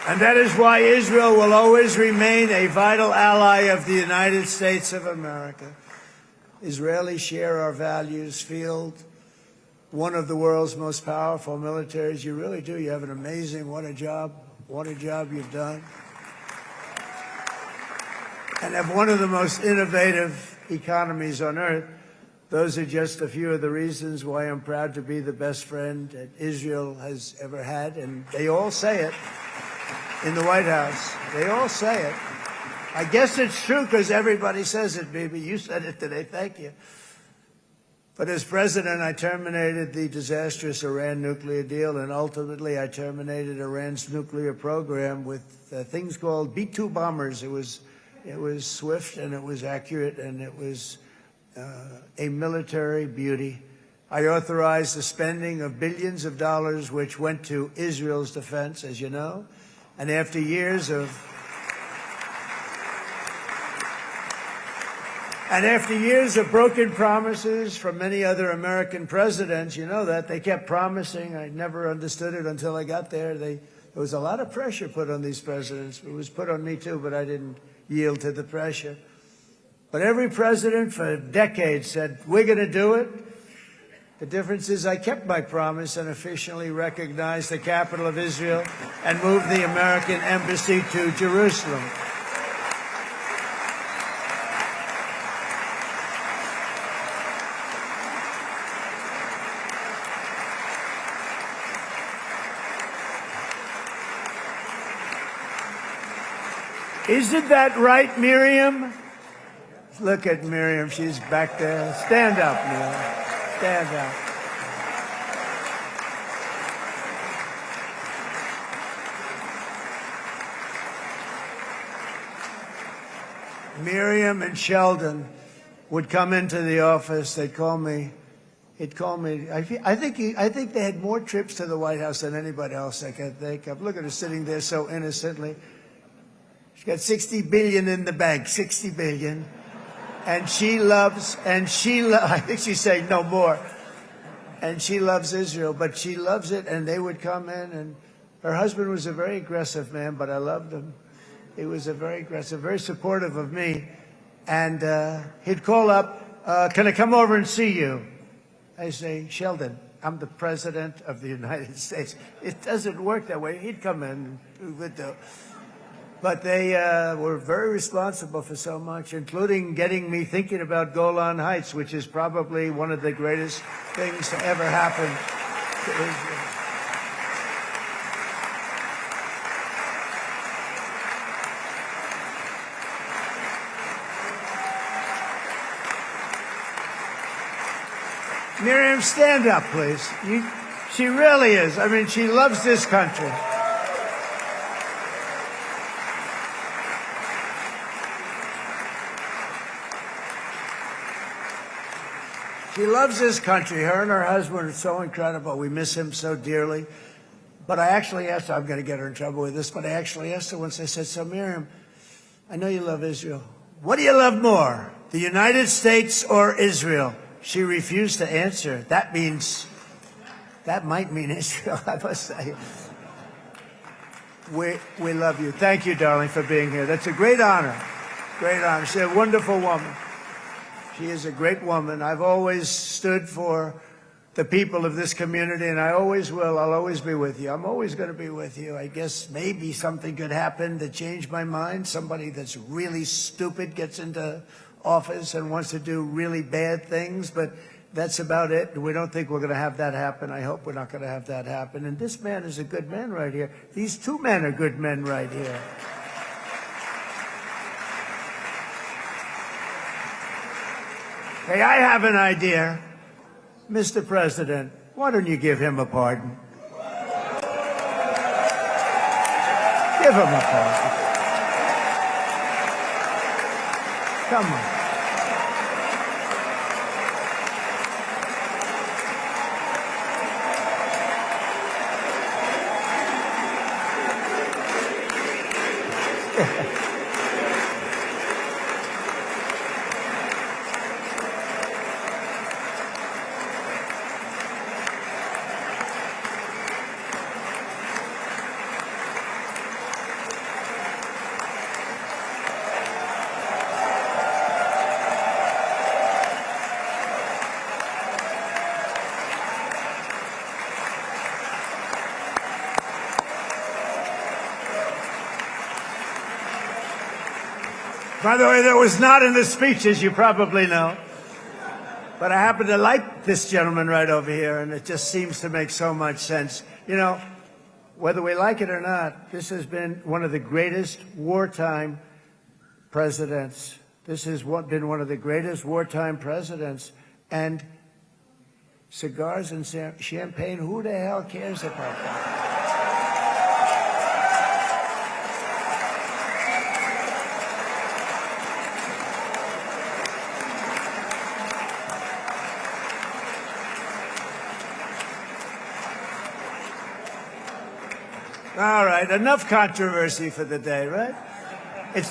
And that is why Israel will always remain a vital ally of the United States of America. Israelis share our values, field one of the world's most powerful militaries. You really do. You have an amazing, what a job you've done. And have one of the most innovative economies on earth. Those are just a few of the reasons why I'm proud to be the best friend that Israel has ever had. And they all say it in the White House. They all say it. I guess it's true because everybody says it, baby. You said it today. Thank you. But as president, I terminated the disastrous Iran nuclear deal, and ultimately I terminated Iran's nuclear program with things called B-2 bombers. It was swift, and it was accurate, and it was a military beauty. I authorized the spending of billions of dollars, which went to Israel's defense, as you know. And after years of broken promises from many other American presidents, you know that, they kept promising. I never understood it until I got there. There was a lot of pressure put on these presidents. It was put on me too, but I didn't yield to the pressure. But every president for decades said, we're going to do it. The difference is I kept my promise and officially recognized the capital of Israel and moved the American embassy to Jerusalem. Isn't that right, Miriam? Look at Miriam. She's back there. Stand up, Miriam. Stand up. Miriam and Sheldon would come into the office. They'd call me. He'd call me. I think they had more trips to the White House than anybody else I can think of. Look at her sitting there so innocently. She's got $60 billion in the bank. $60 billion. And I think she's saying no more. And she loves Israel, but she loves it, and they would come in, and her husband was a very aggressive man, but I loved him. He was a very aggressive, very supportive of me. And he'd call up, can I come over and see you? I say, Sheldon, I'm the president of the United States. It doesn't work that way. He'd come in. But they were very responsible for so much, including getting me thinking about Golan Heights, which is probably one of the greatest things to ever happen to Israel. Miriam, stand up, please. She really is. I mean, she loves this country. She loves this country. Her and her husband are so incredible. We miss him so dearly. But I actually asked her, I'm going to get her in trouble with this, but I actually asked her once, I said, so Miriam, I know you love Israel. What do you love more, the United States or Israel? She refused to answer. That might mean Israel, I must say. We love you. Thank you, darling, for being here. That's a great honor. Great honor. She's a wonderful woman. She is a great woman. I've always stood for the people of this community, and I always will. I'll always be with you. I'm always going to be with you. I guess maybe something could happen to change my mind. Somebody that's really stupid gets into office and wants to do really bad things, but that's about it. We don't think we're going to have that happen. I hope we're not going to have that happen. And this man is a good man right here. These two men are good men right here. Hey, I have an idea. Mr. President, why don't you give him a pardon? Give him a pardon. Come on. By the way, that was not in the speech, as you probably know. But I happen to like this gentleman right over here, and it just seems to make so much sense. You know, whether we like it or not, this has been one of the greatest wartime presidents. This has been one of the greatest wartime presidents. And cigars and champagne, who the hell cares about that? All right, enough controversy for the day, right?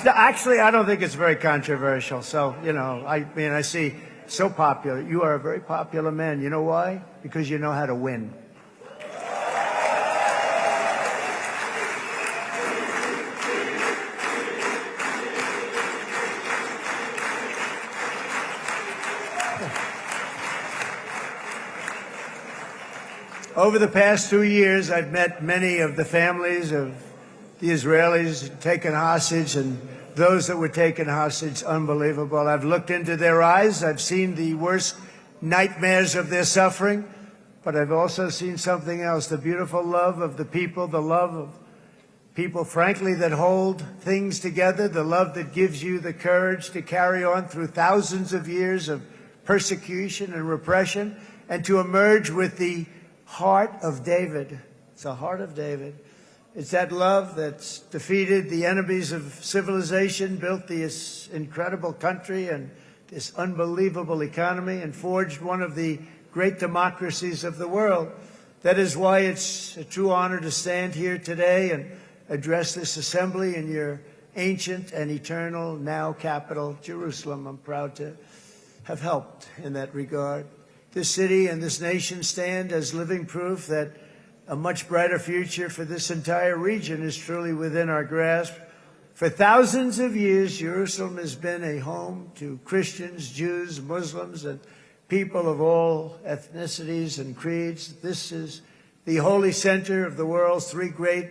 Actually, I don't think it's very controversial. So, you know, I see so popular. You are a very popular man. You know why? Because you know how to win. Over the past 2 years, I've met many of the families of the Israelis taken hostage and those that were taken hostage. Unbelievable. I've looked into their eyes. I've seen the worst nightmares of their suffering, but I've also seen something else, the beautiful love of the people, the love of people, frankly, that hold things together, the love that gives you the courage to carry on through thousands of years of persecution and repression and to emerge with the heart of David. It's the heart of David. It's that love that's defeated the enemies of civilization, built this incredible country and this unbelievable economy, and forged one of the great democracies of the world. That is why it's a true honor to stand here today and address this assembly in your ancient and eternal now capital, Jerusalem. I'm proud to have helped in that regard. This city and this nation stand as living proof that a much brighter future for this entire region is truly within our grasp. For thousands of years, Jerusalem has been a home to Christians, Jews, Muslims, and people of all ethnicities and creeds. This is the holy center of the world's three great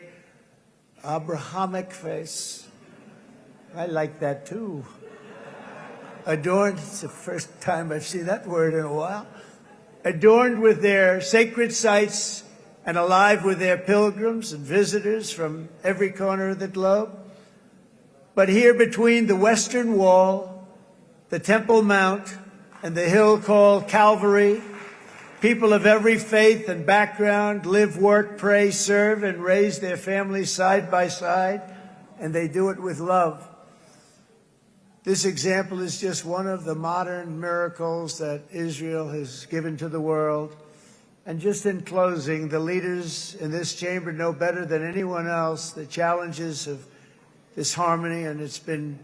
Abrahamic face. I like that too. Adorned, it's the first time I've seen that word in a while. Adorned with their sacred sites and alive with their pilgrims and visitors from every corner of the globe. But here between the Western Wall, the Temple Mount, and the hill called Calvary, people of every faith and background live, work, pray, serve, and raise their families side by side, and they do it with love. This example is just one of the modern miracles that Israel has given to the world. And just in closing, the leaders in this chamber know better than anyone else the challenges of this harmony, and it's been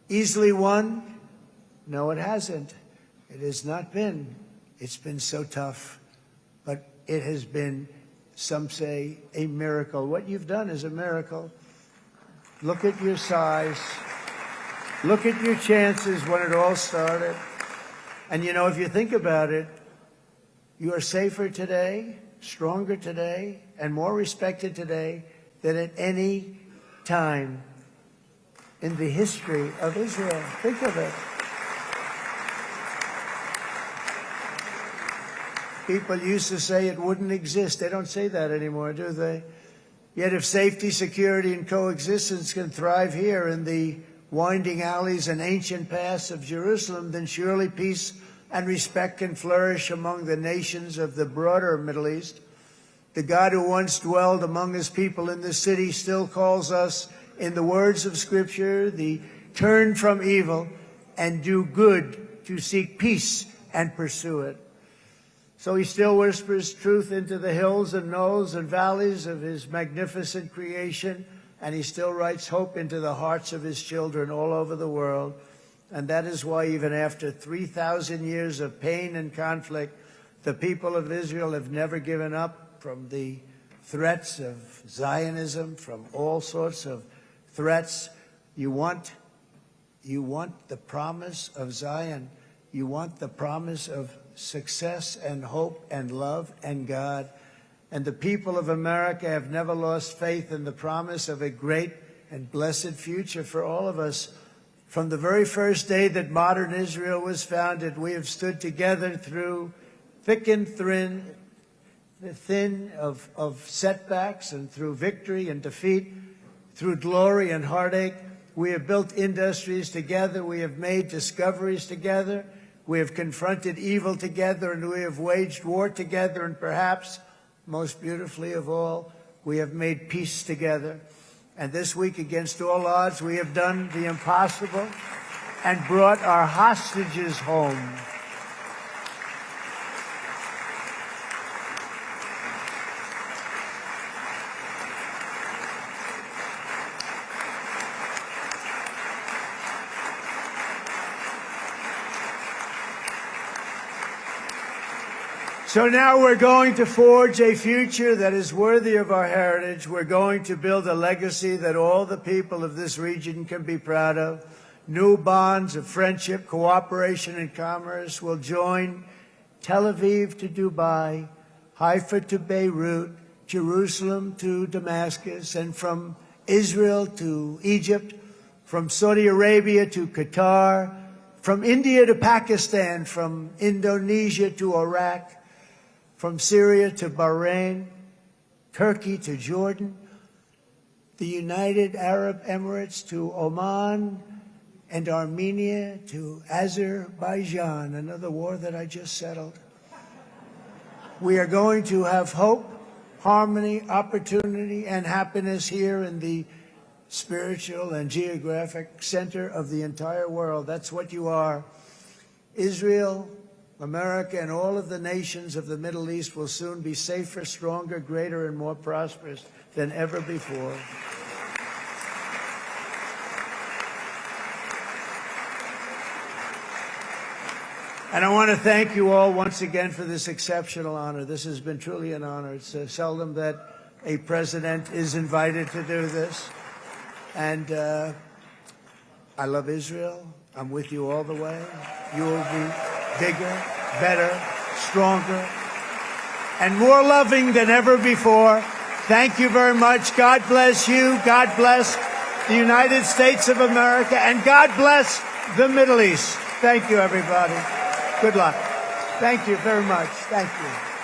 easily won. No, it hasn't. It has not been. It's been so tough, but it has been, some say, a miracle. What you've done is a miracle. Look at your size. Look at your chances when it all started. And you know, if you think about it, you are safer today, stronger today, and more respected today than at any time in the history of Israel. Think of it. People used to say it wouldn't exist. They don't say that anymore, do they? Yet if safety, security, and coexistence can thrive here in the winding alleys and ancient paths of Jerusalem, then surely peace and respect can flourish among the nations of the broader Middle East. The God who once dwelled among his people in this city still calls us, in the words of Scripture, the turn from evil and do good, to seek peace and pursue it. So he still whispers truth into the hills and knolls and valleys of his magnificent creation, and he still writes hope into the hearts of his children all over the world. And that is why even after 3,000 years of pain and conflict, the people of Israel have never given up from the threats of Zionism, from all sorts of threats. You want the promise of Zion. You want the promise of success and hope and love and God. And the people of America have never lost faith in the promise of a great and blessed future for all of us. From the very first day that modern Israel was founded, we have stood together through thick and thin of setbacks, and through victory and defeat, through glory and heartache. We have built industries together. We have made discoveries together. We have confronted evil together, and we have waged war together. And perhaps most beautifully of all, we have made peace together. And this week, against all odds, we have done the impossible and brought our hostages home. So now we're going to forge a future that is worthy of our heritage. We're going to build a legacy that all the people of this region can be proud of. New bonds of friendship, cooperation, and commerce will join Tel Aviv to Dubai, Haifa to Beirut, Jerusalem to Damascus, and from Israel to Egypt, from Saudi Arabia to Qatar, from India to Pakistan, from Indonesia to Iraq, from Syria to Bahrain, Turkey to Jordan, the United Arab Emirates to Oman, and Armenia to Azerbaijan, another war that I just settled. We are going to have hope, harmony, opportunity, and happiness here in the spiritual and geographic center of the entire world. That's what you are. Israel, America, and all of the nations of the Middle East will soon be safer, stronger, greater, and more prosperous than ever before. And I want to thank you all once again for this exceptional honor. This has been truly an honor. It's seldom that a president is invited to do this. And I love Israel. I'm with you all the way. You will be bigger, better, stronger, and more loving than ever before. Thank you very much. God bless you. God bless the United States of America. And God bless the Middle East. Thank you, everybody. Good luck. Thank you very much. Thank you.